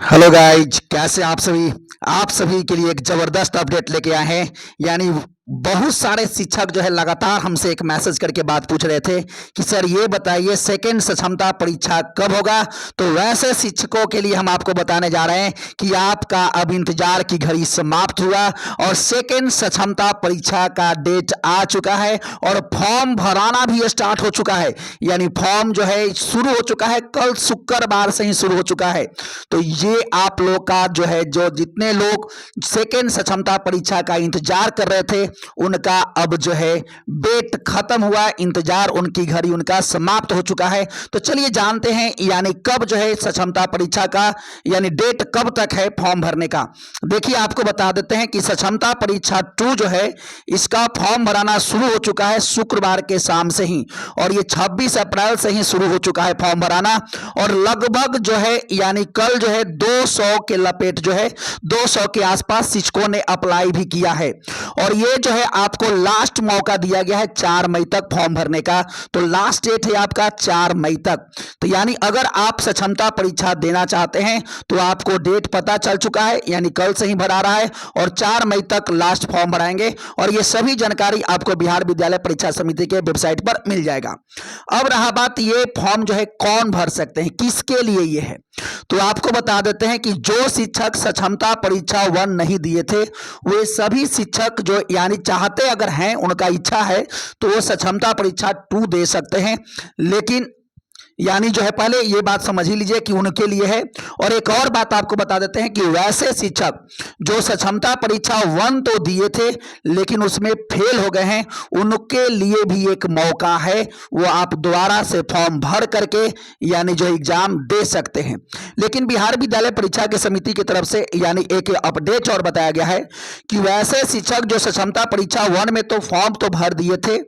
Hello guys, कैसे आप सभी के लिए एक जबरदस्त अपडेट लेके आए हैं। यानी बहुत सारे शिक्षक जो है लगातार हमसे एक मैसेज करके बात पूछ रहे थे कि सर ये बताइए सेकंड सक्षमता परीक्षा कब होगा। तो वैसे शिक्षकों के लिए हम आपको बताने जा रहे हैं कि आपका अब इंतजार की घड़ी समाप्त हुआ और सेकंड सक्षमता परीक्षा का डेट आ चुका है और फॉर्म भराना भी स्टार्ट हो चुका है। यानी फॉर्म जो है शुरू हो चुका है, कल शुक्रवार से ही शुरू हो चुका है। तो ये आप लोग का जो है, जो जितने लोग सेकंड सक्षमता परीक्षा का इंतजार कर रहे थे उनका अब जो है डेट खत्म हुआ, इंतजार उनकी घड़ी उनका समाप्त हो चुका है। तो चलिए जानते हैं यानी कब जो है सक्षमता परीक्षा का यानी डेट कब तक है फॉर्म भरने का। देखिए आपको बता देते हैं कि सक्षमता परीक्षा 2 जो है इसका फॉर्म भराना शुरू हो चुका है शुक्रवार के शाम से ही, और ये 26 अप्रैल से ही शुरू हो चुका है फॉर्म भराना। और लगभग जो है यानी कल जो है 200 के लपेट जो है 200 के आसपास शिक्षकों ने अप्लाई भी किया है। और ये जो है आपको लास्ट मौका दिया गया है 4 मई तक फॉर्म भरने का। तो लास्ट डेट है आपका 4 मई तक। तो यानी अगर आप सक्षमता परीक्षा देना चाहते हैं तो आपको डेट पता चल चुका है, यानी कल से ही भरा रहा है और 4 मई तक लास्ट फॉर्म भराएंगे। और ये सभी जानकारी आपको बिहार विद्यालय परीक्षा समिति के वेबसाइट पर मिल जाएगा। अब रहा बात, ये फॉर्म जो है कौन भर सकते हैं, किसके लिए ये है, तो आपको बता देते हैं कि जो शिक्षक सक्षमता परीक्षा 1 नहीं दिए थे वे सभी शिक्षक जो यानी चाहते अगर हैं, उनका इच्छा है तो वो सक्षमता परीक्षा 2 दे सकते हैं। लेकिन यानी जो है पहले ये बात समझ ही लीजिए कि उनके लिए है। और एक और बात आपको बता देते हैं कि वैसे शिक्षक जो सक्षमता परीक्षा 1 तो दिए थे लेकिन उसमें फेल हो गए हैं, उनके लिए भी एक मौका है, वो आप दोबारा से फॉर्म भर करके यानी जो एग्जाम दे सकते हैं। लेकिन बिहार विद्यालय परीक्षा की समिति की तरफ से यानी एक अपडेट और बताया गया है कि वैसे शिक्षक जो सक्षमता परीक्षा 1 में तो फॉर्म तो भर दिए थे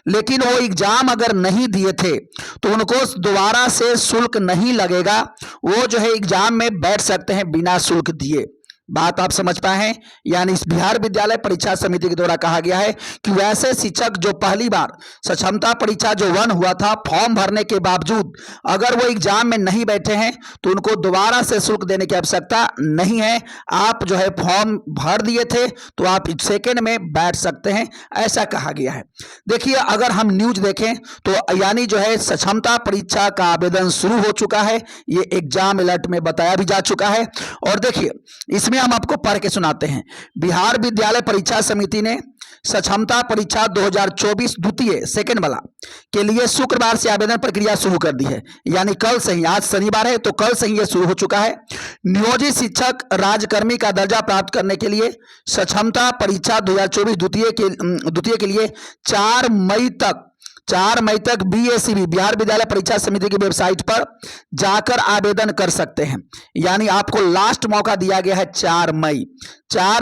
लेकिन वो एग्जाम अगर नहीं दिए थे तो उनको दोबारा से शुल्क नहीं लगेगा, वो जो है एग्जाम में बैठ सकते हैं बिना शुल्क दिए। बात आप समझ पाए हैं। यानी इस बिहार विद्यालय परीक्षा समिति के द्वारा कहा गया है कि वैसे शिक्षक जो पहली बार सक्षमता परीक्षा जो 1 हुआ था फॉर्म भरने के बावजूद अगर वो एग्जाम में नहीं बैठे हैं तो उनको दोबारा से शुल्क देने की आवश्यकता नहीं है। आप जो है फॉर्म भर दिए थे तो आप सेकेंड में बैठ सकते हैं, ऐसा कहा गया है। देखिए अगर हम न्यूज देखें तो यानी जो है सक्षमता परीक्षा का आवेदन शुरू हो चुका है, ये एग्जाम अलर्ट में बताया भी जा चुका है। और देखिए इसमें हम आपको पढ़ के सुनाते हैं। बिहार विद्यालय परीक्षा समिति ने सक्षमता परीक्षा 2024 द्वितीय सेकंड वाला के लिए शुक्रवार से आवेदन प्रक्रिया शुरू कर दी है। यानी कल से ही, आज शनिवार है तो कल से ही यह शुरू हो चुका है। नियोजित शिक्षक राज्यकर्मी का दर्जा प्राप्त करने के लिए सक्षमता परीक्षा 2024 द्वितीय के लिए 4 मई तक बीएससीबी बिहार विद्यालय परीक्षा समिति की वेबसाइट पर जाकर आवेदन कर सकते हैं। यानी आपको लास्ट मौका दिया गया है 4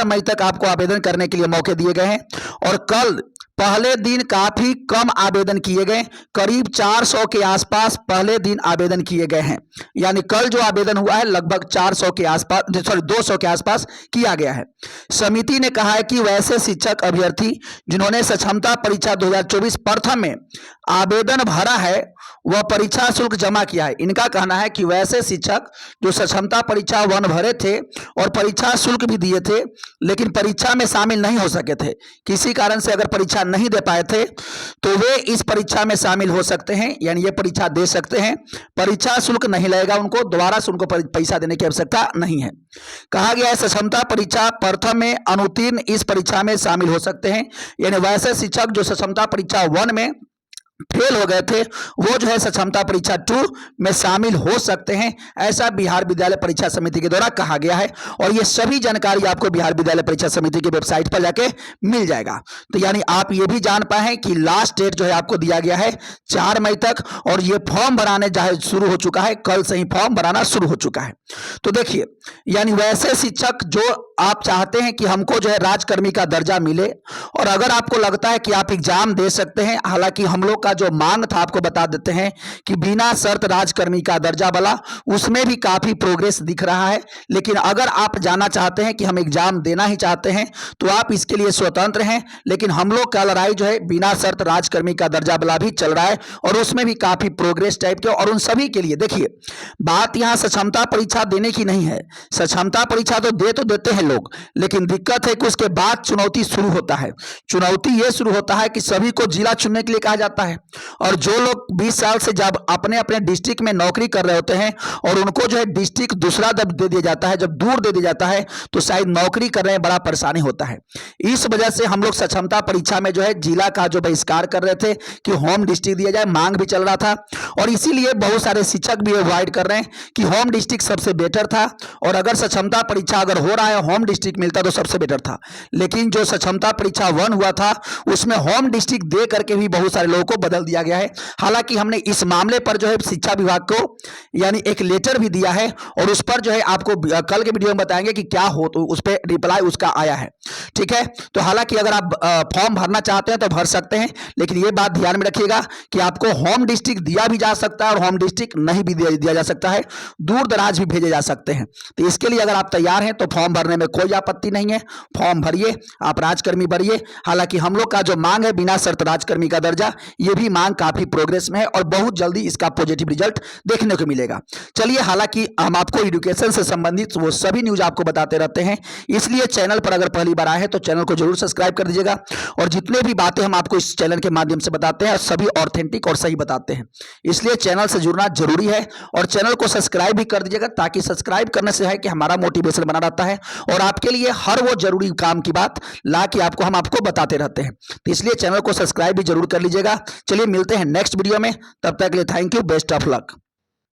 मई तक आपको आवेदन करने के लिए मौके दिए गए हैं। और कल पहले दिन काफी कम आवेदन किए गए, करीब 400 के आसपास पहले दिन आवेदन किए गए हैं। यानी कल जो आवेदन हुआ है लगभग 400 के आसपास 200 के आसपास किया गया है। समिति ने कहा है कि वैसे शिक्षक अभ्यर्थी जिन्होंने सक्षमता परीक्षा 2024 प्रथम में आवेदन भरा है वह परीक्षा शुल्क जमा किया है। इनका कहना है कि वैसे शिक्षक जो सक्षमता परीक्षा 1 भरे थे और परीक्षा शुल्क भी दिए थे लेकिन परीक्षा में शामिल नहीं हो सके थे, किसी कारण से अगर परीक्षा नहीं दे पाए थे तो वे इस परीक्षा में शामिल हो सकते हैं, यानी ये परीक्षा दे सकते हैं। परीक्षा शुल्क नहीं लगेगा उनको, दोबारा से उनको पैसा देने की आवश्यकता नहीं है। कहा गया है सक्षमता परीक्षा प्रथम में अनुत्तीर्ण इस परीक्षा में शामिल हो सकते हैं। यानी वैसे शिक्षक जो सक्षमता परीक्षा 1 में फेल हो गए थे वो जो है सक्षमता परीक्षा 2 में शामिल हो सकते हैं, ऐसा बिहार विद्यालय परीक्षा समिति के द्वारा कहा गया है। और ये सभी जानकारी आपको बिहार विद्यालय परीक्षा समिति की वेबसाइट पर जाके मिल जाएगा। तो यानी आप ये भी जान पाए कि लास्ट डेट जो है आपको दिया गया है 4 मई तक, और ये फॉर्म भराने जो है शुरू हो चुका है, कल से ही फॉर्म भराना शुरू हो चुका है। तो देखिए यानी वैसे शिक्षक जो आप चाहते हैं कि हमको जो है राजकर्मी का दर्जा मिले और अगर आपको लगता है कि आप एग्जाम दे सकते हैं, हालांकि हम लोग का जो मांग था आपको बता देते हैं कि बिना शर्त राजकर्मी का दर्जा वाला उसमें भी काफी प्रोग्रेस दिख रहा है। लेकिन अगर आप जाना चाहते हैं कि हम एग्जाम देना ही चाहते हैं तो आप इसके लिए स्वतंत्र हैं। लेकिन हम लोग का लड़ाई जो है बिना शर्त राजकर्मी का दर्जा वाला भी चल रहा है और उसमें भी काफी प्रोग्रेस टाइप के, और उन सभी के लिए देखिए बात यहाँ सक्षमता परीक्षा परीक्षा देने की नहीं है। सक्षमता परीक्षा तो देते हैं लोग, लेकिन दिक्कत है कि उसके बाद चुनौती शुरू होता है। चुनौती ये शुरू होता है कि सभी को जिला चुनने के लिए कहा जाता है, और जो लोग 20 साल से जब अपने अपने डिस्ट्रिक्ट में नौकरी कर रहे होते हैं और उनको जो है डिस्ट्रिक्ट दूसरा जब दे दिया जाता है, जब दूर दे दिया जाता है, तो शायद नौकरी करने में बड़ा परेशानी होता है। इस वजह से हम लोग सक्षमता परीक्षा में जो है जिला का जो बहिष्कार कर रहे थे कि होम डिस्ट्रिक्ट दिया जाए, मांग भी चल रहा था, और इसीलिए बहुत सारे शिक्षक भी अवॉइड कर रहे हैं कि होम डिस्ट्रिक्ट सबसे बेटर था, और अगर सक्षमता परीक्षा अगर हो रहा है होम डिस्ट्रिक्ट मिलता तो सबसे बेटर था। लेकिन जो सक्षमता परीक्षा 1 हुआ था उसमें होम डिस्ट्रिक्ट दे करके भी बहुत सारे लोगों को बदल दिया गया है। हालांकि हमने इस मामले पर जो है शिक्षा विभाग को यानी एक लेटर भी दिया है, और उस पर जो है आपको कल के वीडियो में बताएंगे कि क्या हो, तो उस पर रिप्लाई उसका आया है। ठीक है, तो हालांकि अगर आप फॉर्म भरना चाहते हैं तो भर सकते हैं, लेकिन ये बात ध्यान में रखिएगा कि आपको होम डिस्ट्रिक्ट दिया भी जा सकता है और होम डिस्ट्रिक्ट नहीं भी दिया जा सकता है, दूर दराज भी भेजे जा सकते हैं। तो इसके लिए अगर आप तैयार हैं तो फॉर्म भरने में कोई आपत्ति नहीं है, फॉर्म भरिए, आप राजकर्मी भरिए। हालांकि हम लोग का जो मांग है बिना शर्त राजकर्मी का दर्जा, ये भी मांग काफी प्रोग्रेस में है और बहुत जल्दी इसका पॉजिटिव रिजल्ट देखने को मिलेगा। चलिए, हालांकि हम आपको एजुकेशन से संबंधित वो सभी न्यूज आपको बताते रहते हैं, इसलिए चैनल पर अगर पहली बार आए हैं तो चैनल को जरूर सब्सक्राइब कर दीजिएगा, और जितने भी बातें हम आपको इस चैनल के माध्यम से बताते हैं सभी ऑथेंटिक और सही बताते हैं, इसलिए चैनल से जुड़ना जरूरी है, और चैनल को सब्सक्राइब भी कर दीजिएगा, ताकि सब्सक्राइब करने से है कि हमारा मोटिवेशन बना रहता है और आपके लिए हर वो जरूरी काम की बात ला के हम आपको बताते रहते हैं। तो इसलिए चैनल को सब्सक्राइब भी जरूर कर लीजिएगा। चलिए मिलते हैं नेक्स्ट वीडियो में, तब तक के लिए thank you, best of luck.